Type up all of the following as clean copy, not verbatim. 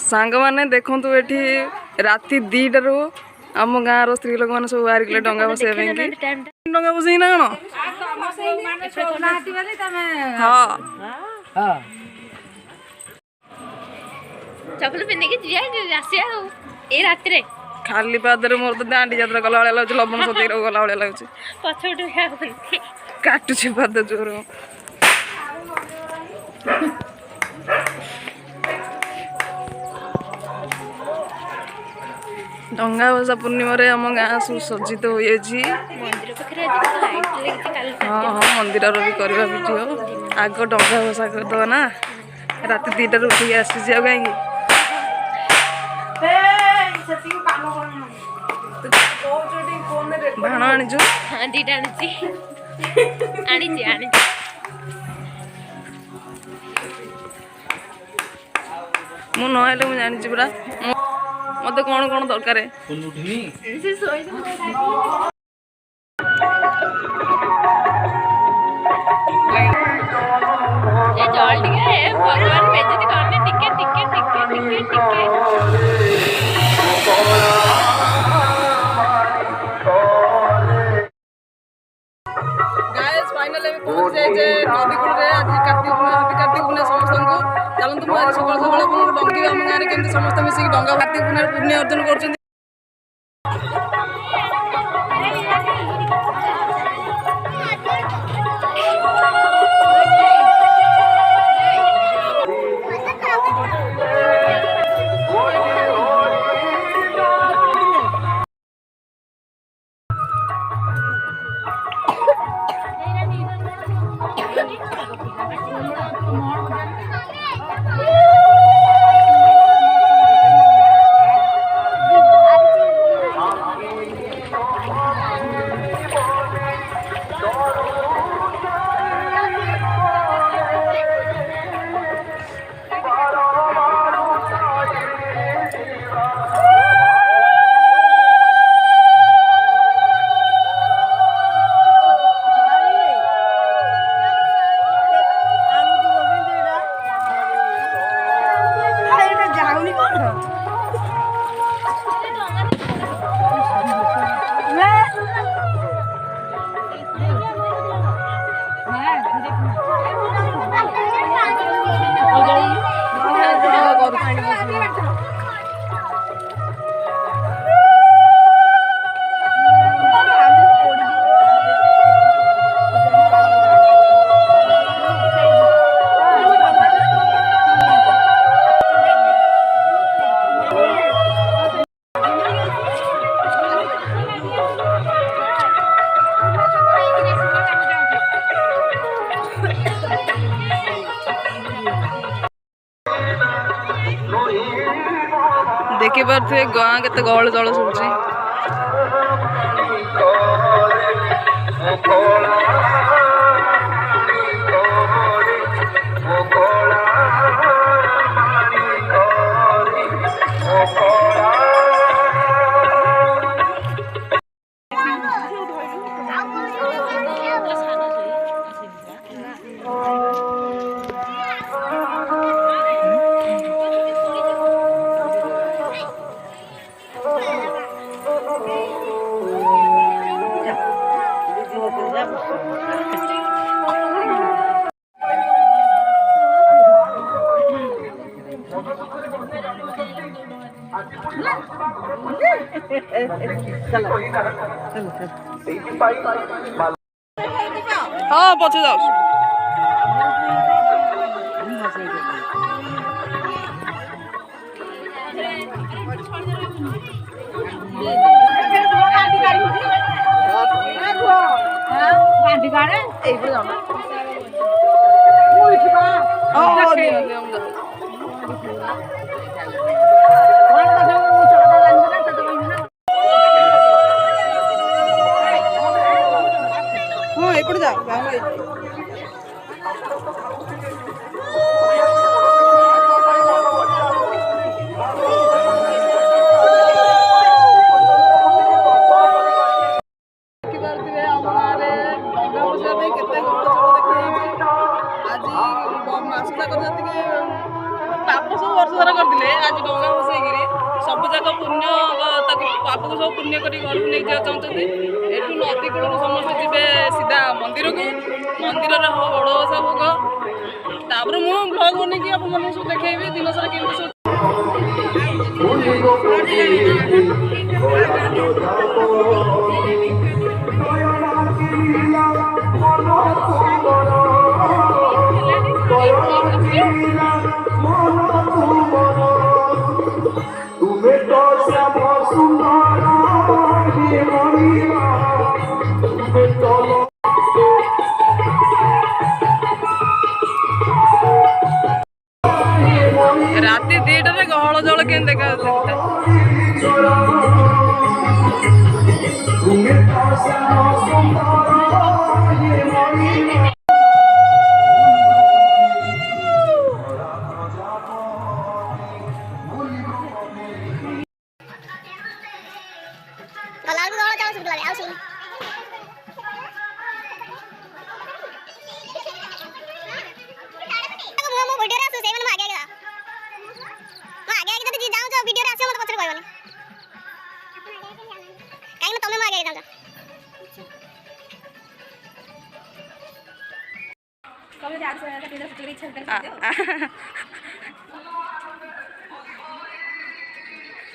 सांग मैंने देखु ये राति 2टारू आम गाँव स्त्री लोक मैंने सब बाहर डंगा बसैया डंगा बसई ना कौन हाँ चपल पिंधि ए रात खाली पादर मोर तो दांडी यात्रा गला भाई लगे लवण सतई गला भाई लगे पछुटू काटुचे पाद जोर डंगा भसा पूर्णिमा आम गाँ सब सज्जित हो हाँ हाँ मंदिर भी करवा भिडियो आग डंगा भसा करदे ना रात 2टारू उठिक आसी कहीं बाण आणीचु हाँ 2टा आनी मु नहले मु जानी पूरा मत कौन कौन दरकार भगवान बेइज्जती करने टिके टिके टिके टिके टिके फाइनल पहुंच जाए नदी कूल आज कार्तिक पूर्णिमा समस्त को चलते मुझे सकाल सकाल डंकी आम गाँव में समस्त मिसिक डंगा कार्तिक पूर्णिमा पुण्य अर्जन कर देखी पारे गाँ के गहल जल शुची हाँ पचे जाओ ఇప్పుడు దా तापस ବର୍ଷ ସାରା କରିଥିଲେ ଆଜି ଡଙ୍ଗା ଭସେଇକିରି ସବୁ ଯାକ ପୁଣ୍ୟ ତାକୁ ପାପକୁ ସବୁ ପୁଣ୍ୟ କରି ଘରକୁ ନେଇକି ଯିବାକୁ ଚାହୁଁଛନ୍ତି। ଏଠୁ ନଦୀ କୂଳରୁ ସମସ୍ତେ ଯିବେ ସିଧା ମନ୍ଦିରକୁ, ମନ୍ଦିରରେ ହବ ବଡ଼ ଓଷା ଭୋଗ। ତାପରେ ମୁଁ ବ୍ଲଗ୍ ବନେଇକି ଆପଣମାନଙ୍କୁ ସବୁ ଦେଖେଇବି ଦିନ ସାରା କେମିତି ସବୁ। तुमे तो श्याम सुंदर तुमे तो ରାତି 2টাରେ ଗହଳ ଜଳ କେମିତି ଦେଖାଯାଉଛି। तुमे तो श्याम सुंदर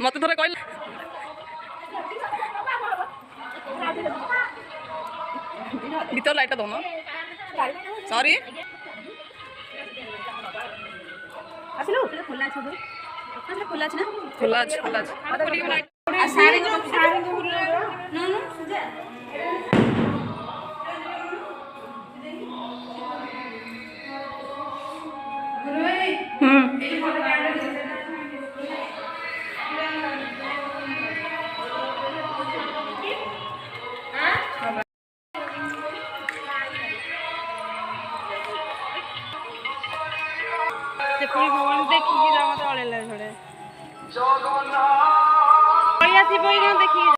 ମତେ ଥରେ କହିଲେ ଭିତର ଲାଇଟଟା ଦଉନ ସରି ଖୋଲା ଅଛି ଭଗବାନ ଦେଖିକି ଯା ମତେ ଅଳେଇଲା ଛଡେ ପଳେଇ ଆସିବ ଦେଖିକି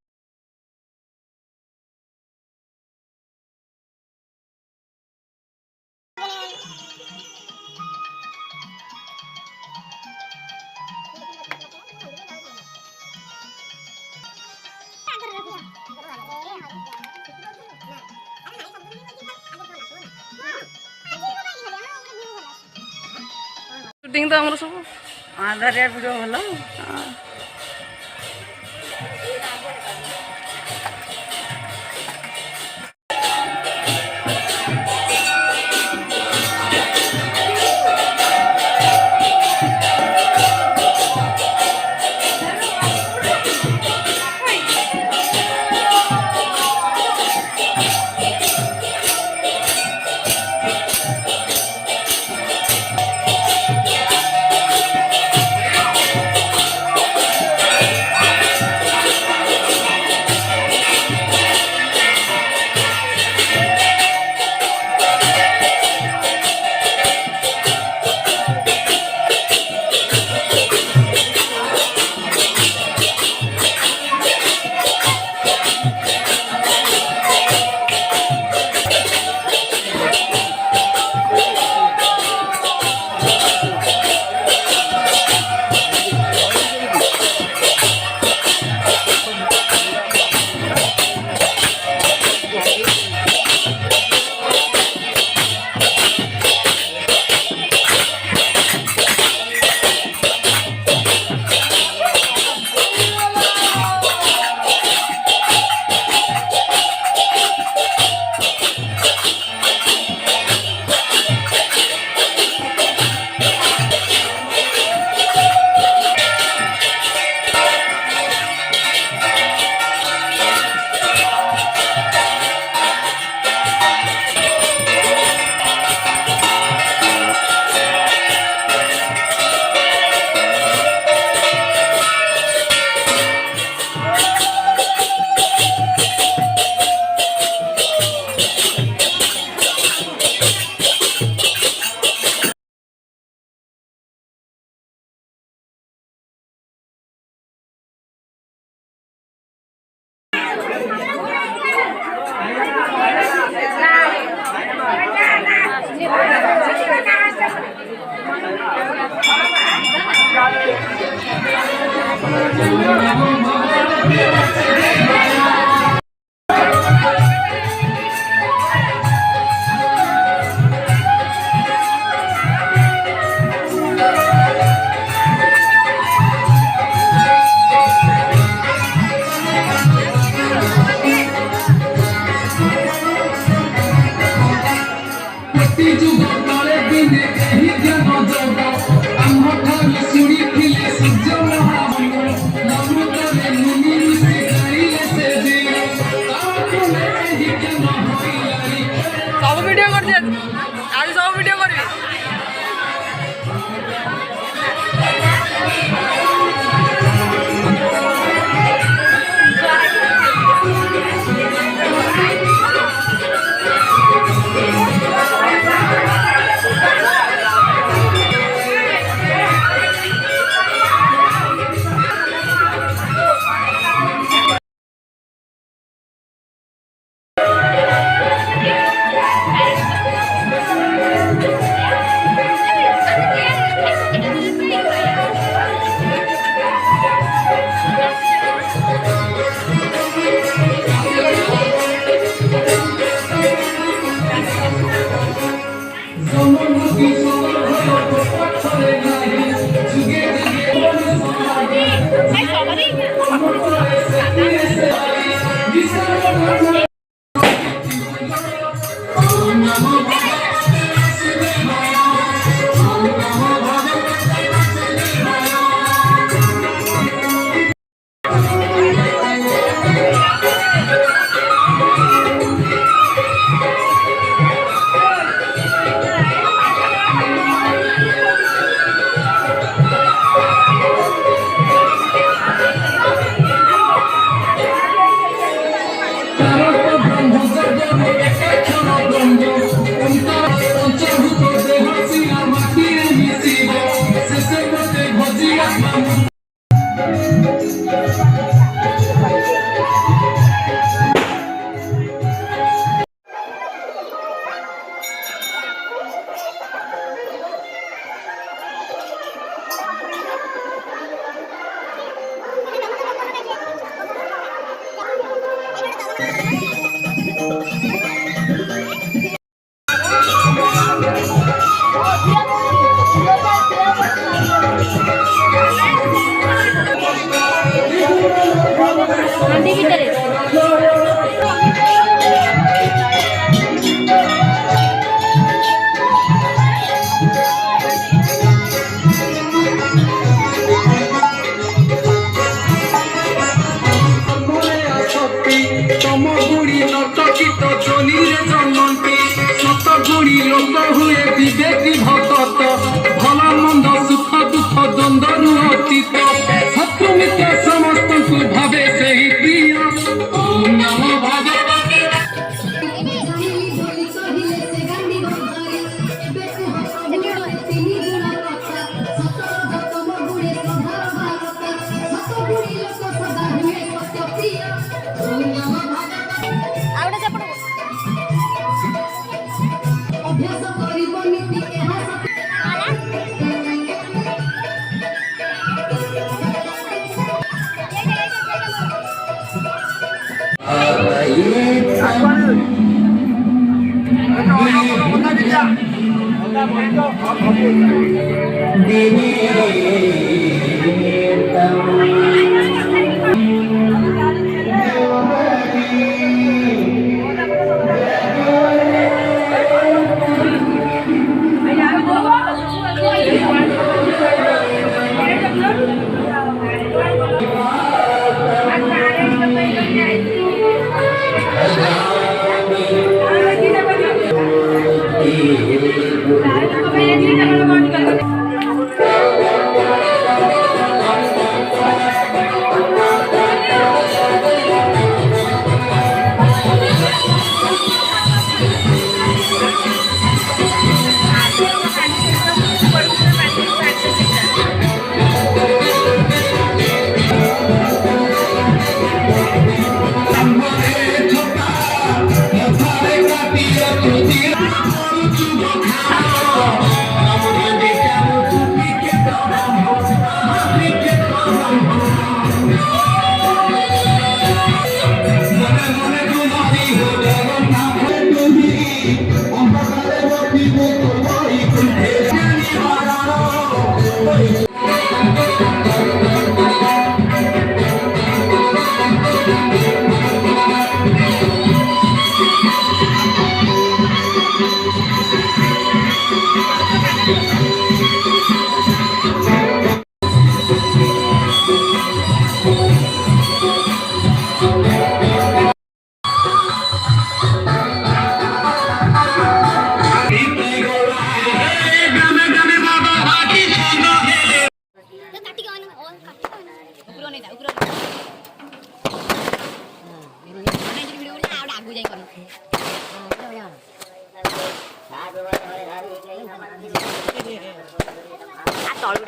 ସୁଟିଂ ତ ଆମର ସବୁ ଆଧାରିଆ ଭିଡ଼ିଓ ଭଲ। सब वीडियो कर दिया आज सब वीडियो करबी विवेकी भक्त भला मंद सुख दुख द्वंद्व अतीत शत्रु मित्र समस्त भावे से ही प्रिय ओम नमो भगवते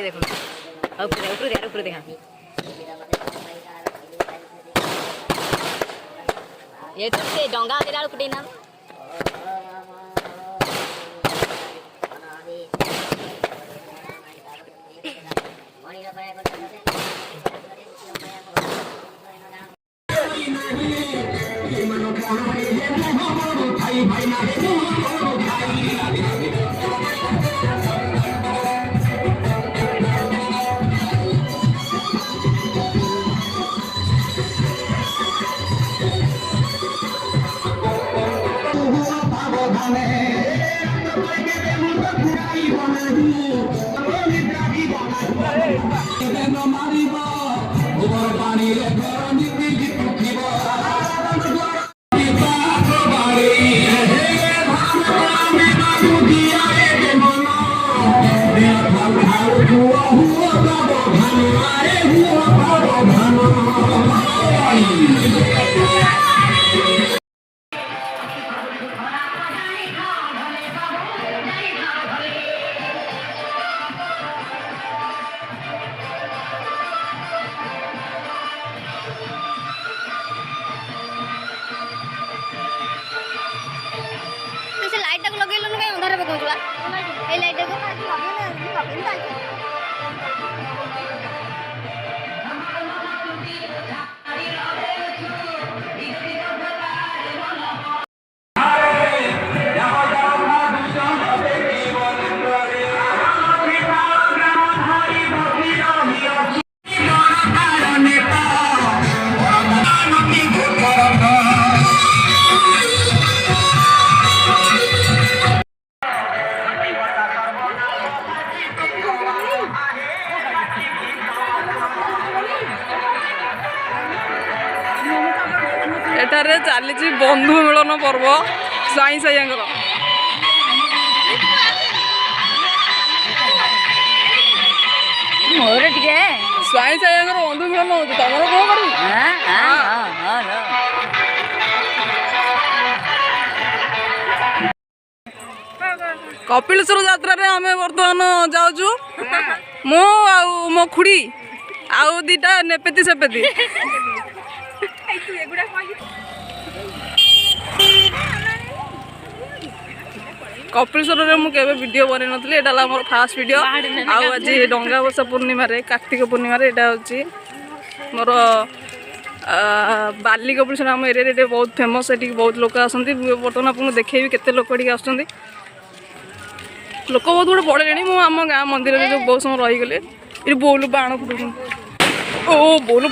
ଟିକେ ଦେଖନ୍ତୁ ଆଉ ଉପରେ ଦେଖା ये तो से डोंगा देला कुटे ना लाइट टाक लगे कहीं अंधार पकड़ा लाइट ଏଠାରେ ଚାଲିଛି ବନ୍ଧୁ ମିଳନ ପର୍ବ ସାଇଁ ସାଇଙ୍କର मोर टिके ସାଇଁ ସାଇଙ୍କର ବନ୍ଧୁ ମିଳନ ହଉଛି ତମର କଣ କରିବି କପିଳେଶ୍ୱର ଯାତ୍ରାରେ ଆମେ ବର୍ତ୍ତମାନ ଯାଉଛୁ ମୁଁ ଆଉ ମୋ ଖୁଡ଼ି ଆଉ ଦିଟା ନେପେତି ସେପେତି କପିଳେଶ୍ୱରରେ ମୁଁ କେବେ ଭିଡ଼ିଓ ବନେଇ ନଥିଲି ଏଇଟା ହେଲା ମୋର ଫାଷ୍ଟ ଭିଡ଼ିଓ ଆଉ ଆଜି ଡଙ୍ଗା ଭସା ପୂର୍ଣ୍ଣିମାରେ କାର୍ତ୍ତିକ ପୂର୍ଣ୍ଣିମାରେ ଏଇଟା ହେଉଛି ମୋର ବାଲି କପିଳେଶ୍ୱର ଆମ ଏରିଆରେ ଏଠି ବହୁତ ଫେମସ୍ ଏଠିକି ବହୁତ ଲୋକ ଆସନ୍ତି ବର୍ତ୍ତମାନ ଆପଣଙ୍କୁ ଦେଖେଇବି କେତେ ଲୋକ ଏଠିକି ଆସୁଛନ୍ତି ଲୋକ ବହୁତ ଗୁଡ଼େ ପଳେଇଲେଣି ମୁଁ ଆମ ଗାଁ ମନ୍ଦିରରେ ଯେଉଁ ବହୁତ ସମୟ ରହିଗଲି ଏଠି ବୋଉଲୁ ବାଣ ଫୁଟୁଛନ୍ତି ଓ ବୋଉଲୁ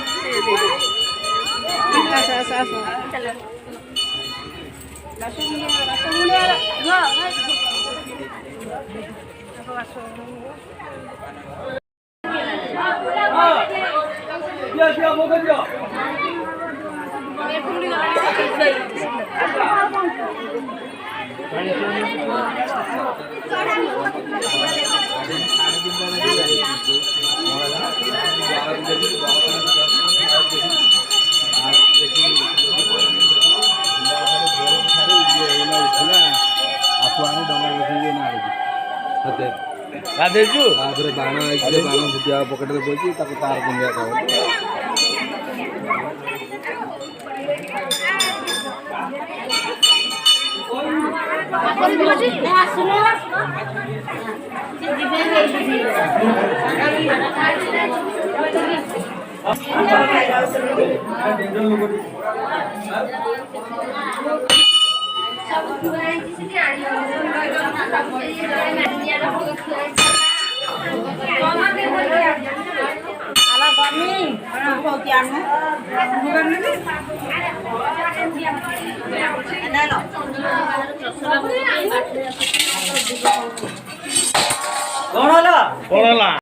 ଗାଧେଇଛୁ ତାପରେ ବାଣ ହେଇଛି ବାଣ ଫୁଟିବା ପକେଟରେ ପଇଛି ତାକୁ ତାର ପିନ୍ଧିବା ଖାଉ କଣ ହେଲା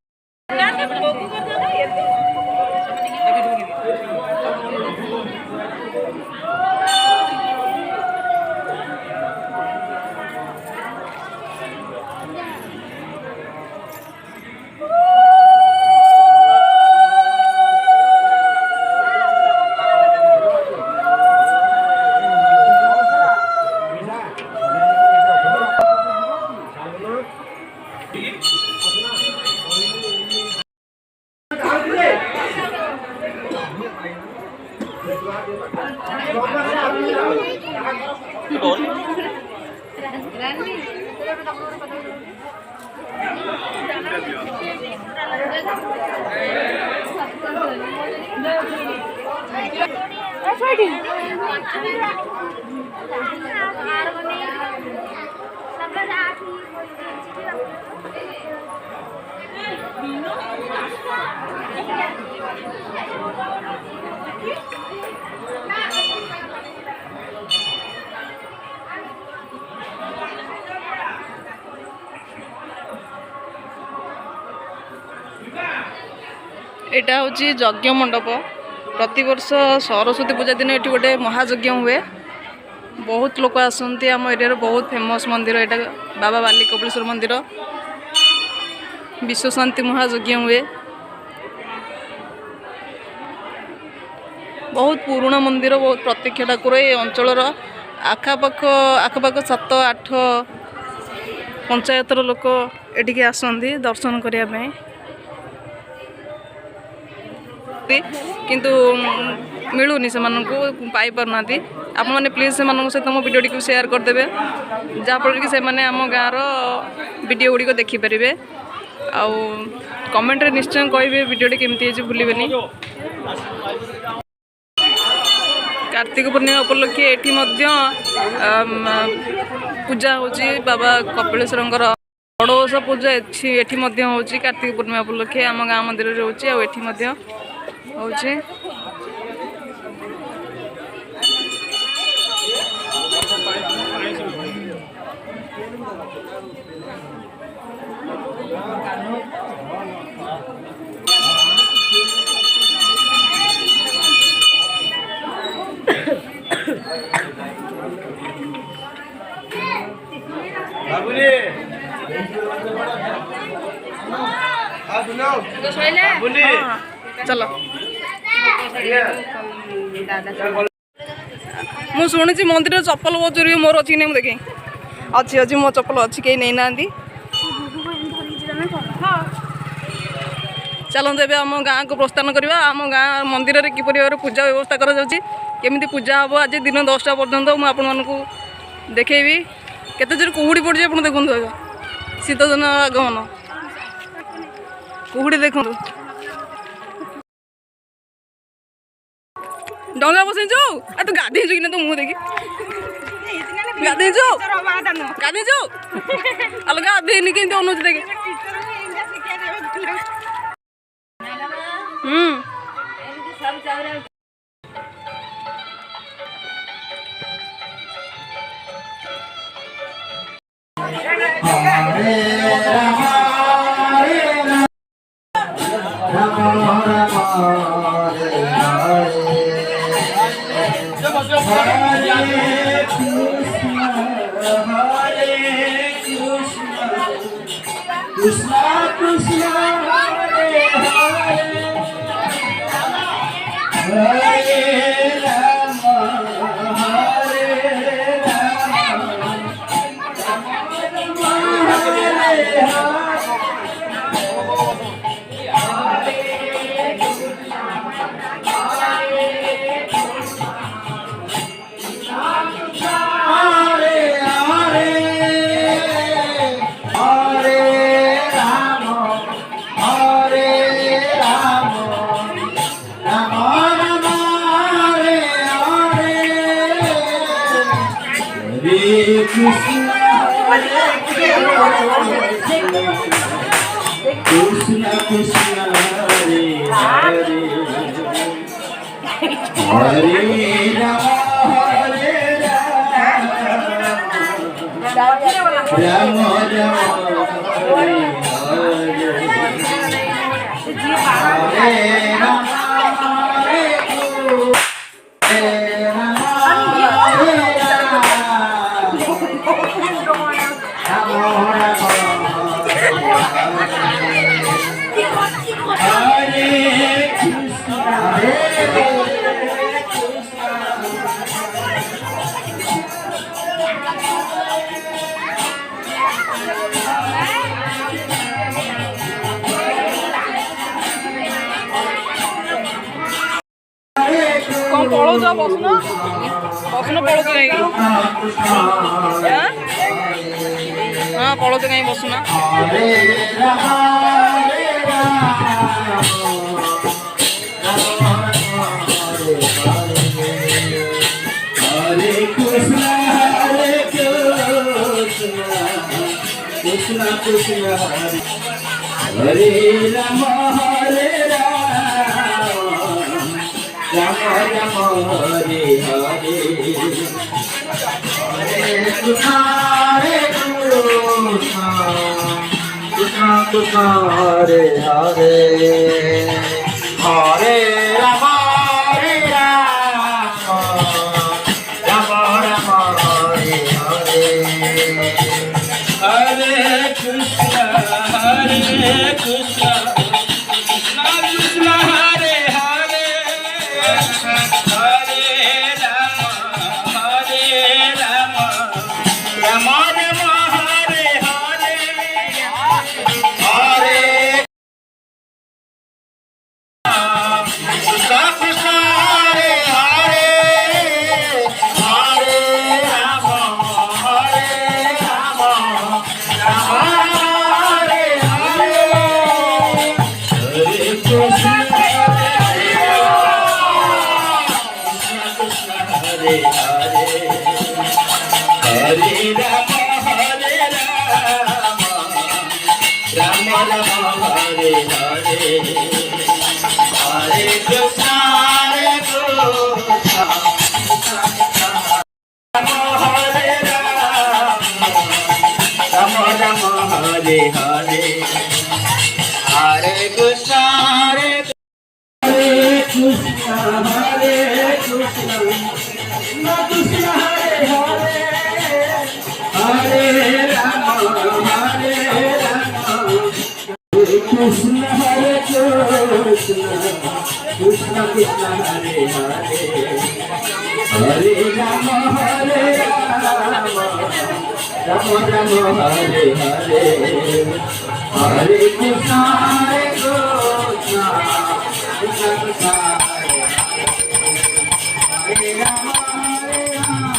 एटा हूँ यज्ञ मंडप प्रति वर्ष सरस्वती पूजा दिन ये गोटे महायज्ञ हुए बहुत लोक आसती आम एरिया बहुत फेमस मंदिर यहाँ बाबा बाली कपिलेश्वर मंदिर विश्व शांति महायज्ञ हुए बहुत पुराना मंदिर बहुत प्रत्यक्ष ठाकुर ये अंचल आखापाख 7-8 पंचायतर लोक एटिके आसती दर्शन करने किंतु मिलूनी से पाई पारना आप मैंने प्लीज से सहित मो वीडियो टी शेयर करदे जहाँफल कि से आम गाँव वीडियो गुड़िक देखिपारे आउ कमेंट रे निश्चय कहे वीडियो केमती भूलें कार्तिक पूर्णिमा उपलक्षे ये पूजा होची बाबा कपिलेश्वर बड़ोस पूजा ये होची कार्तिक पूर्णिमा उपलक्षे आम गाँव मंदिर होची होची चलो मु शुणी मंदिर चप्पल बहुत चोरी मोर अच्छी नहीं देखे अच्छी अच्छी मो चप्पल अच्छी कहीं नहीं ना चलते ए आम गाँव को प्रस्थान करवा आम गाँ मंदिर में किपर भाव पूजा व्यवस्था करमी पूजा हम आज दिन 10टा पर्यंत मुझे देखी केते जोर कुहुड़ी पड़ी आप देखो शीत दिन आगमन कुहुड़ी देखु डंगा बसई तू गाधे कि ना तो मुँह देखी गाधे गाधे अलग गाधेनी के अनुज देखे Krishna Krishna Hare Hare Hare Rama Hare Rama Hare Krishna Krishna Hare Hare Hare Rama Hare Rama Rama Hare Hare Rama कौन पड़ो जा बसना बसना पड़ो तो नहीं हाँ पड़ो तो कहीं बसना Krishna Krishna Hare Rama Hare Rama Rama Rama Hare Hare Hare Krishna Krishna Krishna Hare Hare Hare Rama Hare Rama Rama Rama Hare Hare Hare Krishna Krishna Krishna Hare Hare Hare Rama Rama Rama Hare Hare Hare Krishna Krishna Hare Hare Hare Rama Rama Rama Hare Hare Hare Krishna Hare Krishna Rama Hare Rama Rama Rama Hare Hare Hare Krishna Hare Krishna Hare Krishna Krishna Hare Hare Hare Rama Hare Krishna Hare Krishna Krishna Krishna Hare Hare Hare Rama Hare Rama Rama Rama Hare Hare Hare Krishna Hare Krishna Krishna Krishna Hare Rama Hare Rama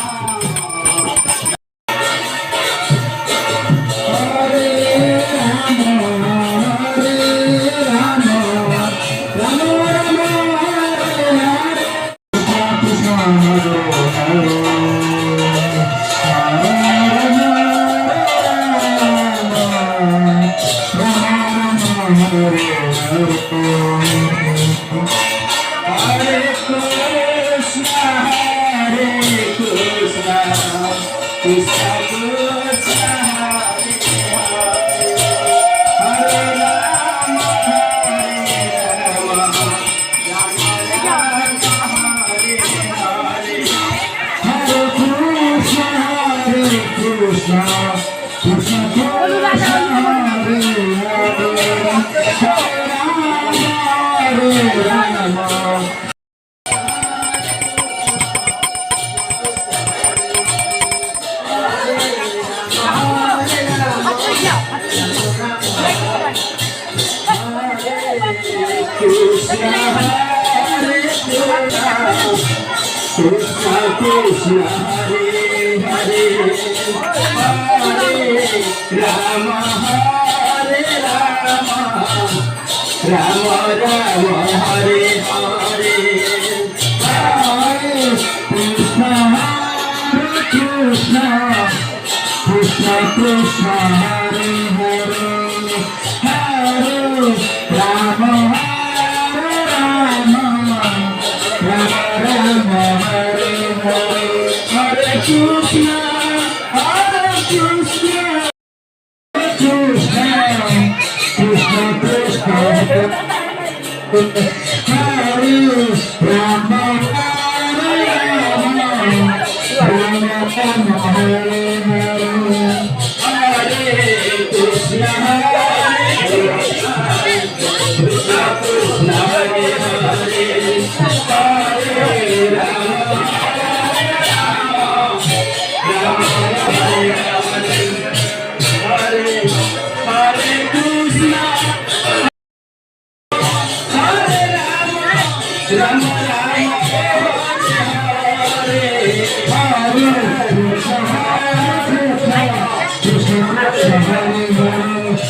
Krishna Hare Hare Hare Rama Hare Rama Rama Rama Hare Hare Hare Krishna Hare Krishna Krishna Krishna Hare Hare Hare Rama Hare Rama Rama Rama Hare Hare Hare Krishna Hare Krishna Krishna Krishna Krishna Hare Rama Hare Rama Rama Rama Hare Hare Hare Krishna Hare Krishna Krishna Krishna Hare Hare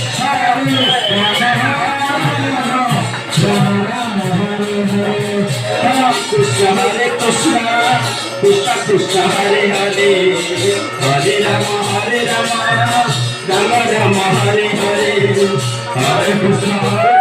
Hare Rama Hare Krishna Krishna Hare Hare Hare Rama Rama Rama Hare Hare Hare Krishna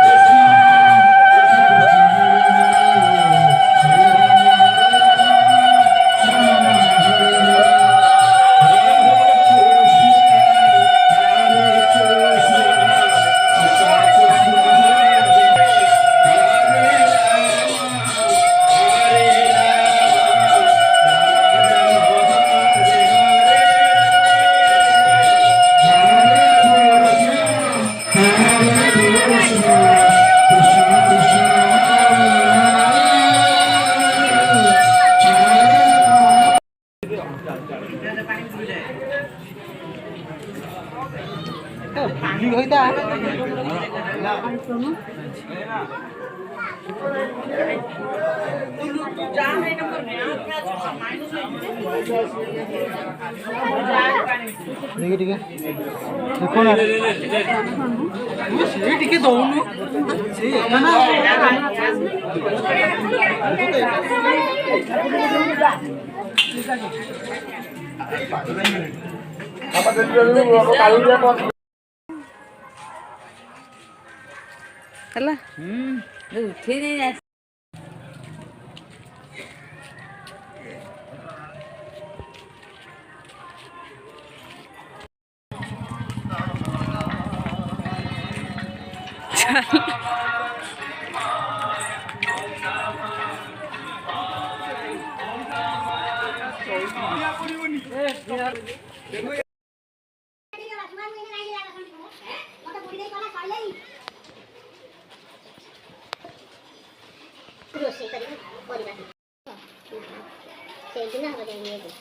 ହେଲା ରୋଷେଇ କରିବି ପରିବା ସେଇଦିନ ହବ ଯାଇକି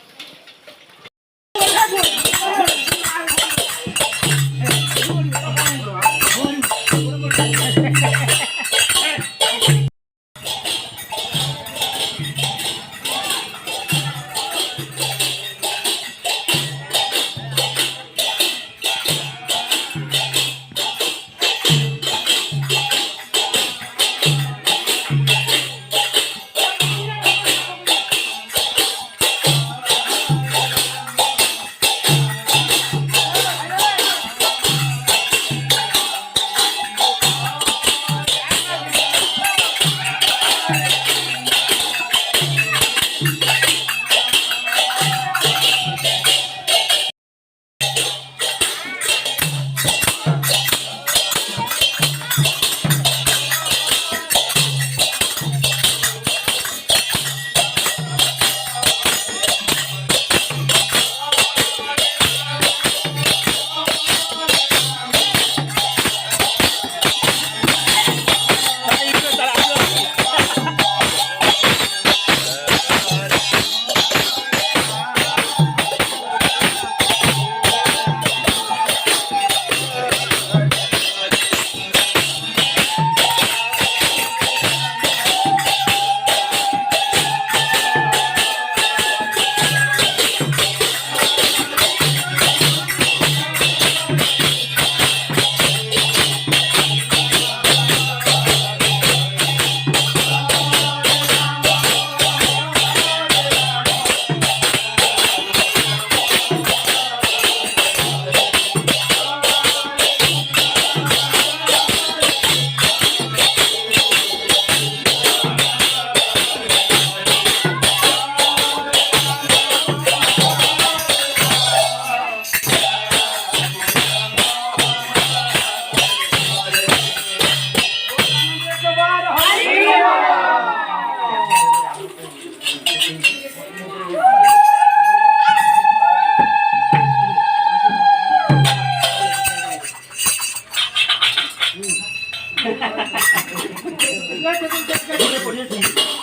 Gracias.